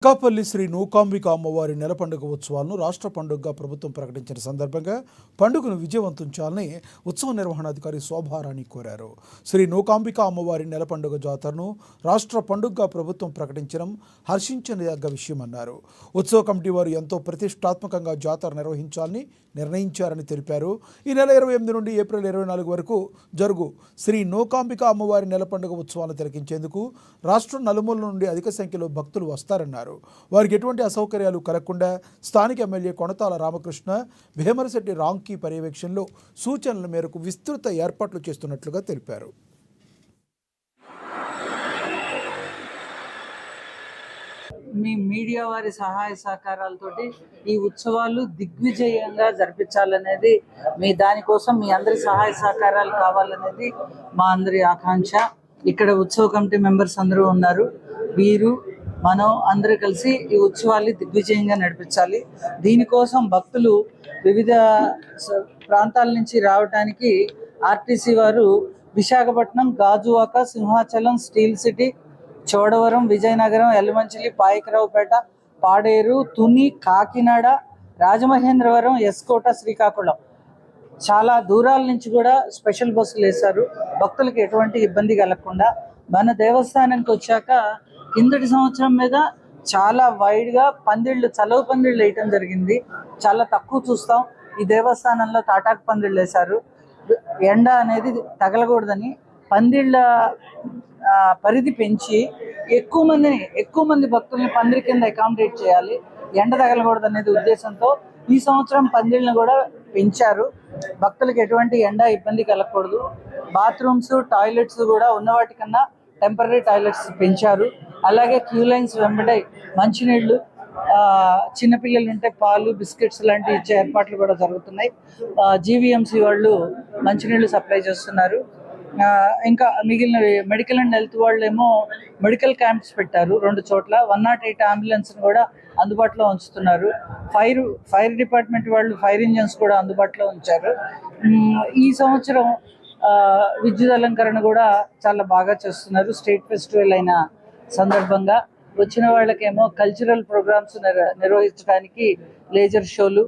అనకాపల్లి శ్రీ నూకాంబిక అమ్మవారి నెల పండుగ ఉత్సవాలను రాష్ట్ర పండుగగా ప్రభుత్వం ప్రకటించిన సందర్భంగా పండుగను విజయవంతం చేయాలని ఉత్సవ నిర్వహణాధికారి శోభారాణి కోరారు. శ్రీ నూకాంబిక అమ్మవారి నెల పండుగ జాతరను రాష్ట్ర పండుగగా ప్రభుత్వం ప్రకటించడం హర్షించదగ్గ విషయమన్నారు. ఉత్సవ కమిటీ వారు ఎంతో ప్రతిష్టాత్మకంగా జాతర నిర్వహించాలని నిర్ణయించారని తెలిపారు. ఈ నెల 28 నుండి ఏప్రిల్ 24 వరకు జరుగు శ్రీ నూకాంబిక అమ్మవారి నెల పండుగ ఉత్సవాలను తిలకించేందుకు రాష్ట్రం నలుమూలల నుండి అధిక సంఖ్యలో భక్తులు వస్తారన్నారు. వారికి ఎటువంటి అసౌకర్యాలు కలగకుండా స్థానిక ఎమ్మెల్యే కొనతాల రామకృష్ణ, భీమరశెట్టి రాంకీ పర్యవేక్షణలో సూచనల మేరకు విస్తృత ఏర్పాట్లు చేస్తున్నట్లుగా తెలిపారు. మీ మీడియా వారి సహాయ సహకారాలతోటి ఈ ఉత్సవాలు దిగ్విజయంగా జరిపించాలనేది దానికోసం మీ అందరి సహాయ సహకారాలు కావాలనేది మా అందరి ఆకాంక్ష. ఇక్కడ ఉత్సవ కమిటీ మెంబర్స్ అందరూ ఉన్నారు. వీరు మనం అందరూ కలిసి ఈ ఉత్సవాన్ని దిగ్విజయంగా నడిపించాలి. దీనికోసం భక్తులు వివిధ ప్రాంతాల నుంచి రావడానికి ఆర్టీసీ వారు విశాఖపట్నం, గాజువాక, సింహాచలం, స్టీల్ సిటీ, చోడవరం, విజయనగరం, ఎల్లమంచిలి, పాయకరావుపేట, పాడేరు, తుని, కాకినాడ, రాజమహేంద్రవరం, ఎస్కోట, శ్రీకాకుళం చాలా దూరాల నుంచి కూడా స్పెషల్ బస్సులు వేశారు. భక్తులకు ఎటువంటి ఇబ్బంది కలగకుండా మన దేవస్థానానికి వచ్చాక కిందటి సంవత్సరం మీద చాలా వైడ్గా పందిళ్ళు, చలవ పందిళ్ళు వేయటం జరిగింది. చాలా తక్కువ చూస్తాం. ఈ దేవస్థానంలో తాటాకు పందిళ్ళు వేశారు. ఎండ అనేది తగలకూడదని పందిళ్ళ పరిధి పెంచి ఎక్కువ మంది భక్తుల్ని పందిరి కింద అకామిడేట్ చేయాలి, ఎండ తగలకూడదు అనేది ఉద్దేశంతో ఈ సంవత్సరం పందిళ్ళని కూడా పెంచారు. భక్తులకు ఎటువంటి ఎండ ఇబ్బంది కలగకూడదు. బాత్రూమ్స్, టాయిలెట్స్ కూడా ఉన్న వాటికన్నా టెంపరీ టాయిలెట్స్ పెంచారు. అలాగే క్యూ లైన్స్ వెంబడే మంచినీళ్ళు, చిన్నపిల్లలు ఉంటే పాలు, బిస్కెట్స్ లాంటివి ఇచ్చే ఏర్పాట్లు కూడా జరుగుతున్నాయి. జీవీఎంసీ వాళ్ళు మంచినీళ్ళు సప్లై చేస్తున్నారు. ఇంకా మిగిలిన మెడికల్ అండ్ హెల్త్ వాళ్ళు ఏమో మెడికల్ క్యాంప్స్ పెట్టారు 2 చోట్ల. 108 అంబులెన్స్ని కూడా అందుబాటులో ఉంచుతున్నారు. ఫైర్ డిపార్ట్మెంట్ వాళ్ళు ఫైర్ ఇంజన్స్ కూడా అందుబాటులో ఉంచారు. ఈ సంవత్సరం విద్యుత్ అలంకరణ కూడా చాలా బాగా చేస్తున్నారు. స్టేట్ ఫెస్టివల్ అయిన సందర్భంగా వచ్చిన వాళ్ళకేమో కల్చరల్ ప్రోగ్రామ్స్ నిర్వహించడానికి లేజర్ షోలు,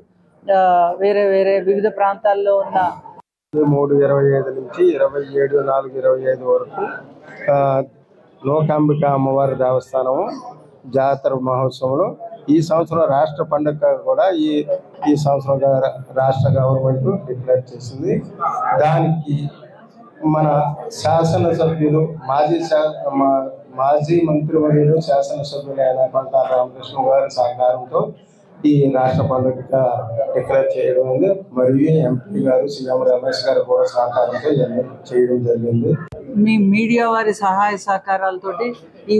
వేరే వివిధ ప్రాంతాల్లో ఉన్న 3:25 నుంచి 27/4/25 వరకు నూకాంబిక అమ్మవారి దేవస్థానం జాతర మహోత్సవంలో ఈ సంవత్సరం రాష్ట్ర పండుగ కూడా ఈ సంవత్సరం రాష్ట్ర గవర్నమెంట్ డిక్లేర్ చేసింది. దానికి మన శాసనసభ్యులు, మాజీ మంత్రివర్యులు, శాసనసభ్యులైన కొనతాల రామకృష్ణ గారి సహకారంతో ఈ రాష్ట్ర పండుగగా డిక్లేర్ చేయడం ఉంది. మరియు ఎంపీ గారు, సీఎం రమేష్ గారు కూడా సహకారంతో చేయడం జరిగింది. మీ మీడియా వారి సహాయ సహకారాలతోటి ఈ